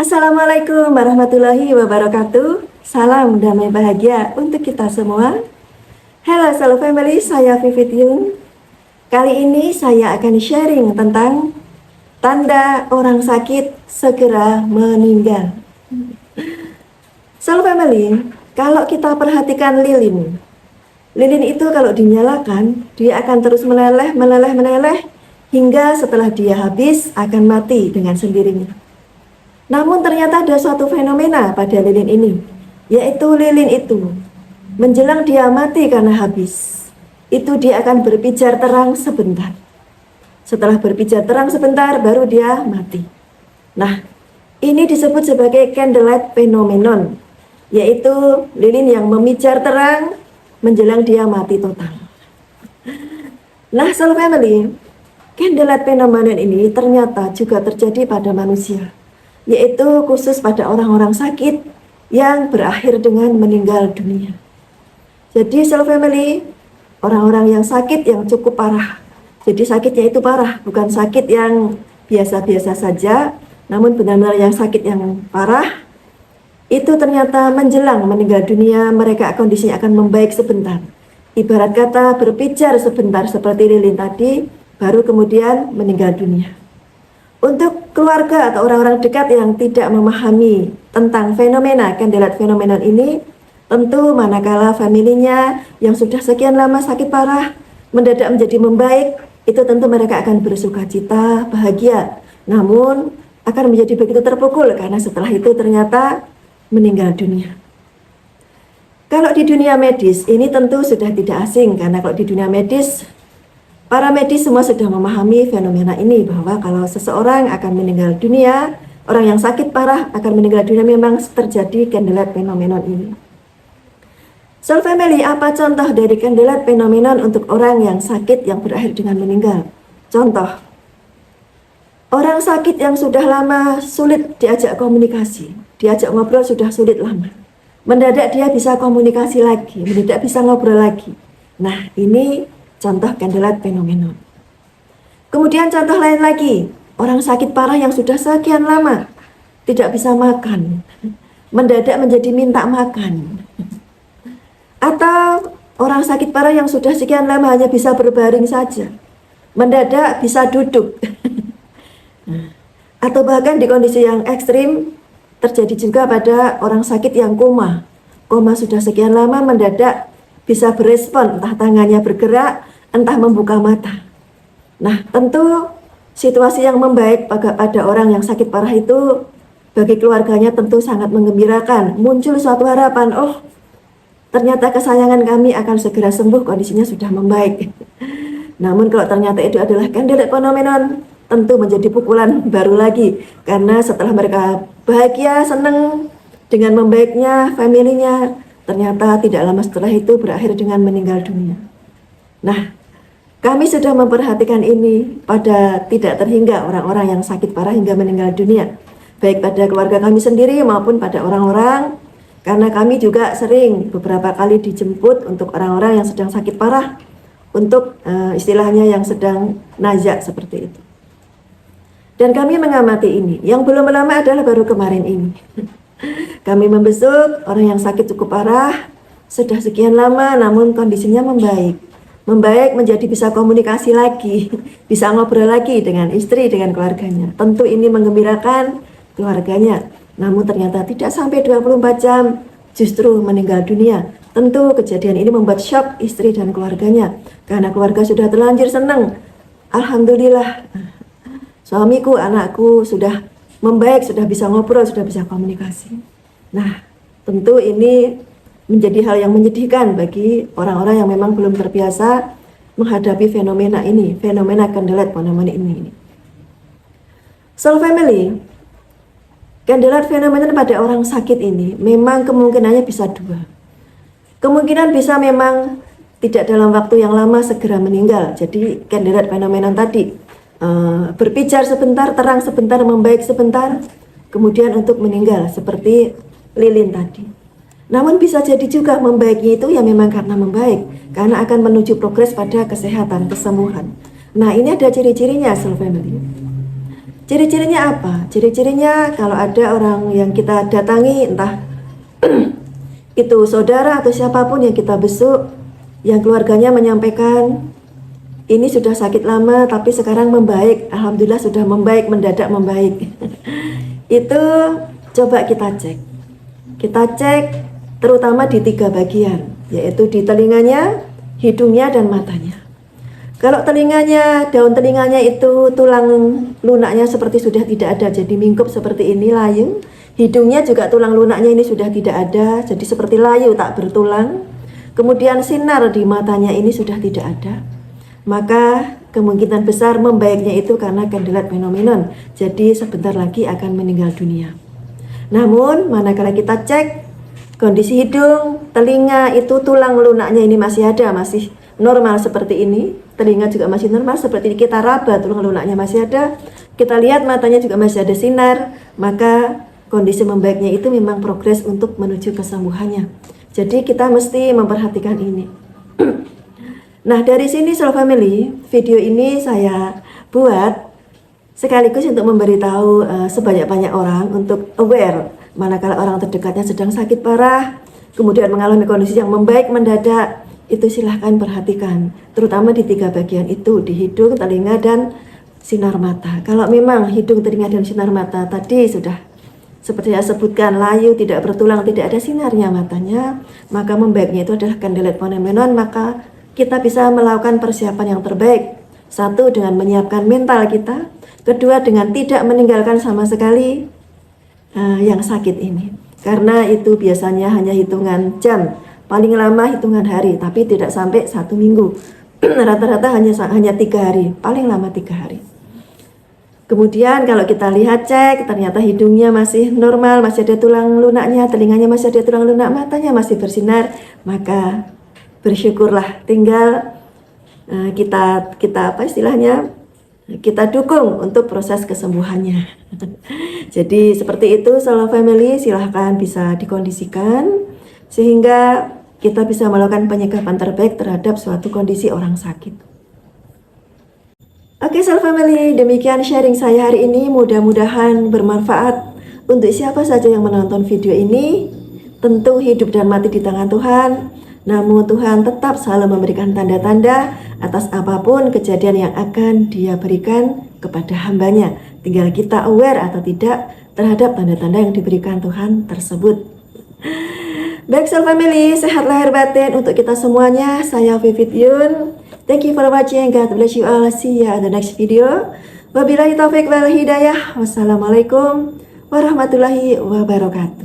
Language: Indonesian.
Assalamualaikum warahmatullahi wabarakatuh. Salam damai bahagia untuk kita semua. Halo Solo Family, saya Vivit Yung. Kali ini saya akan sharing tentang tanda orang sakit segera meninggal. Solo Family, kalau kita perhatikan lilin itu kalau dinyalakan, dia akan terus meleleh hingga setelah dia habis akan mati dengan sendirinya. Namun ternyata ada suatu fenomena pada lilin ini, yaitu lilin itu menjelang dia mati karena habis, itu dia akan berpijar terang sebentar. Setelah berpijar terang sebentar baru dia mati. Nah, ini disebut sebagai candlelight phenomenon, yaitu lilin yang memijar terang menjelang dia mati total. Nah, Soul Family, candlelight phenomenon ini ternyata juga terjadi pada manusia, yaitu khusus pada orang-orang sakit yang berakhir dengan meninggal dunia. Jadi Soul Family, orang-orang yang sakit yang cukup parah. Jadi sakitnya itu parah, bukan sakit yang biasa-biasa saja, namun benar-benar yang sakit yang parah. Itu ternyata menjelang meninggal dunia mereka kondisinya akan membaik sebentar. Ibarat kata berpijar sebentar seperti lilin tadi, baru kemudian meninggal dunia. Untuk keluarga atau orang-orang dekat yang tidak memahami tentang fenomena candlelight phenomenon ini, tentu manakala familinya yang sudah sekian lama sakit parah mendadak menjadi membaik, itu tentu mereka akan bersuka cita, bahagia. Namun akan menjadi begitu terpukul karena setelah itu ternyata meninggal dunia. Kalau di dunia medis ini tentu sudah tidak asing, karena kalau di dunia medis para medis semua sudah memahami fenomena ini, bahwa kalau seseorang akan meninggal dunia, orang yang sakit parah akan meninggal dunia, memang terjadi candlelight phenomenon ini. Soul Family, apa contoh dari candlelight phenomenon untuk orang yang sakit yang berakhir dengan meninggal? Contoh, orang sakit yang sudah lama sulit diajak komunikasi, diajak ngobrol sudah sulit lama, mendadak dia bisa komunikasi lagi, mendadak bisa ngobrol lagi. Nah, ini contoh candlelight phenomenon. Kemudian contoh lain lagi, orang sakit parah yang sudah sekian lama tidak bisa makan, mendadak menjadi minta makan. Atau orang sakit parah yang sudah sekian lama hanya bisa berbaring saja, mendadak bisa duduk. Atau bahkan di kondisi yang ekstrim terjadi juga pada orang sakit yang koma. Koma sudah sekian lama mendadak bisa berespon, entah tangannya bergerak, entah membuka mata. Nah, tentu situasi yang membaik pada orang yang sakit parah itu bagi keluarganya tentu sangat menggembirakan. Muncul suatu harapan, oh ternyata kesayangan kami akan segera sembuh, kondisinya sudah membaik. Namun kalau ternyata itu adalah candlelight phenomenon, tentu menjadi pukulan baru lagi, karena setelah mereka bahagia, senang dengan membaiknya familinya, ternyata tidak lama setelah itu berakhir dengan meninggal dunia. Nah, kami sudah memperhatikan ini pada tidak terhingga orang-orang yang sakit parah hingga meninggal dunia, baik pada keluarga kami sendiri maupun pada orang-orang, karena kami juga sering beberapa kali dijemput untuk orang-orang yang sedang sakit parah, untuk istilahnya yang sedang nazak seperti itu. Dan kami mengamati ini, yang belum lama adalah baru kemarin ini. Kami membesuk orang yang sakit cukup parah, sudah sekian lama namun kondisinya membaik. Membaik menjadi bisa komunikasi lagi, bisa ngobrol lagi dengan istri, dengan keluarganya. Tentu ini menggembirakan keluarganya. Namun ternyata tidak sampai 24 jam justru meninggal dunia. Tentu kejadian ini membuat shock istri dan keluarganya, karena keluarga sudah terlanjur senang. Alhamdulillah, suamiku, anakku sudah membaik, sudah bisa ngobrol, sudah bisa komunikasi. Nah, tentu ini menjadi hal yang menyedihkan bagi orang-orang yang memang belum terbiasa menghadapi fenomena ini, fenomena candlelight phenomenon ini. Soul Family, candlelight phenomenon pada orang sakit ini memang kemungkinannya bisa dua. Kemungkinan bisa memang tidak dalam waktu yang lama segera meninggal. Jadi candlelight phenomenon tadi berpijar sebentar, terang sebentar, membaik sebentar, kemudian untuk meninggal seperti lilin tadi. Namun bisa jadi juga membaiknya itu ya memang karena membaik, karena akan menuju progres pada kesehatan, kesembuhan. Nah, ini ada ciri-cirinya Soul Family. Ciri-cirinya apa? Ciri-cirinya kalau ada orang yang kita datangi, entah itu saudara atau siapapun yang kita besuk, yang keluarganya menyampaikan ini sudah sakit lama tapi sekarang membaik, alhamdulillah sudah membaik, mendadak membaik. Itu coba kita cek. Kita cek terutama di 3 bagian, yaitu di telinganya, hidungnya, dan matanya. Kalau telinganya, daun telinganya itu tulang lunaknya seperti sudah tidak ada, jadi mingkup seperti ini, layu. Hidungnya juga tulang lunaknya ini sudah tidak ada, jadi seperti layu tak bertulang. Kemudian sinar di matanya ini sudah tidak ada. Maka kemungkinan besar membaiknya itu karena candlelight phenomenon. Jadi sebentar lagi akan meninggal dunia. Namun manakala kita cek kondisi hidung, telinga itu tulang lunaknya ini masih ada, masih normal seperti ini. Telinga juga masih normal seperti ini, kita raba tulang lunaknya masih ada. Kita lihat matanya juga masih ada sinar, maka kondisi membaiknya itu memang progres untuk menuju kesembuhannya. Jadi kita mesti memperhatikan ini. Nah, dari sini Soul Family, video ini saya buat sekaligus untuk memberitahu sebanyak-banyak orang untuk aware manakala orang terdekatnya sedang sakit parah, kemudian mengalami kondisi yang membaik mendadak, itu silahkan perhatikan, terutama di 3 bagian itu, di hidung, telinga, dan sinar mata. Kalau memang hidung, telinga, dan sinar mata tadi sudah seperti saya sebutkan, layu, tidak bertulang, tidak ada sinarnya matanya, maka membaiknya itu adalah candlelight phenomenon. Maka kita bisa melakukan persiapan yang terbaik. 1, dengan menyiapkan mental kita. 2, dengan tidak meninggalkan sama sekali yang sakit ini. Karena itu biasanya hanya hitungan jam, paling lama hitungan hari, tapi tidak sampai 1 minggu. Rata-rata hanya 3 hari, paling lama 3 hari. Kemudian kalau kita lihat cek, ternyata hidungnya masih normal, masih ada tulang lunaknya, telinganya masih ada tulang lunak, matanya masih bersinar, maka bersyukurlah. Tinggal kita apa istilahnya, kita dukung untuk proses kesembuhannya. Jadi seperti itu Soul Family, silahkan bisa dikondisikan sehingga kita bisa melakukan penyikapan terbaik terhadap suatu kondisi orang sakit. Oke Soul Family, demikian sharing saya hari ini, mudah-mudahan bermanfaat untuk siapa saja yang menonton video ini. Tentu hidup dan mati di tangan Tuhan, namun Tuhan tetap selalu memberikan tanda-tanda atas apapun kejadian yang akan Dia berikan kepada hambanya. Tinggal kita aware atau tidak terhadap tanda-tanda yang diberikan Tuhan tersebut. Baik Soul Family, sehat lahir batin untuk kita semuanya. Saya Vivit Yun. Thank you for watching. God bless you all. See you in the next video. Wabillahi taufik wal hidayah. Wassalamualaikum warahmatullahi wabarakatuh.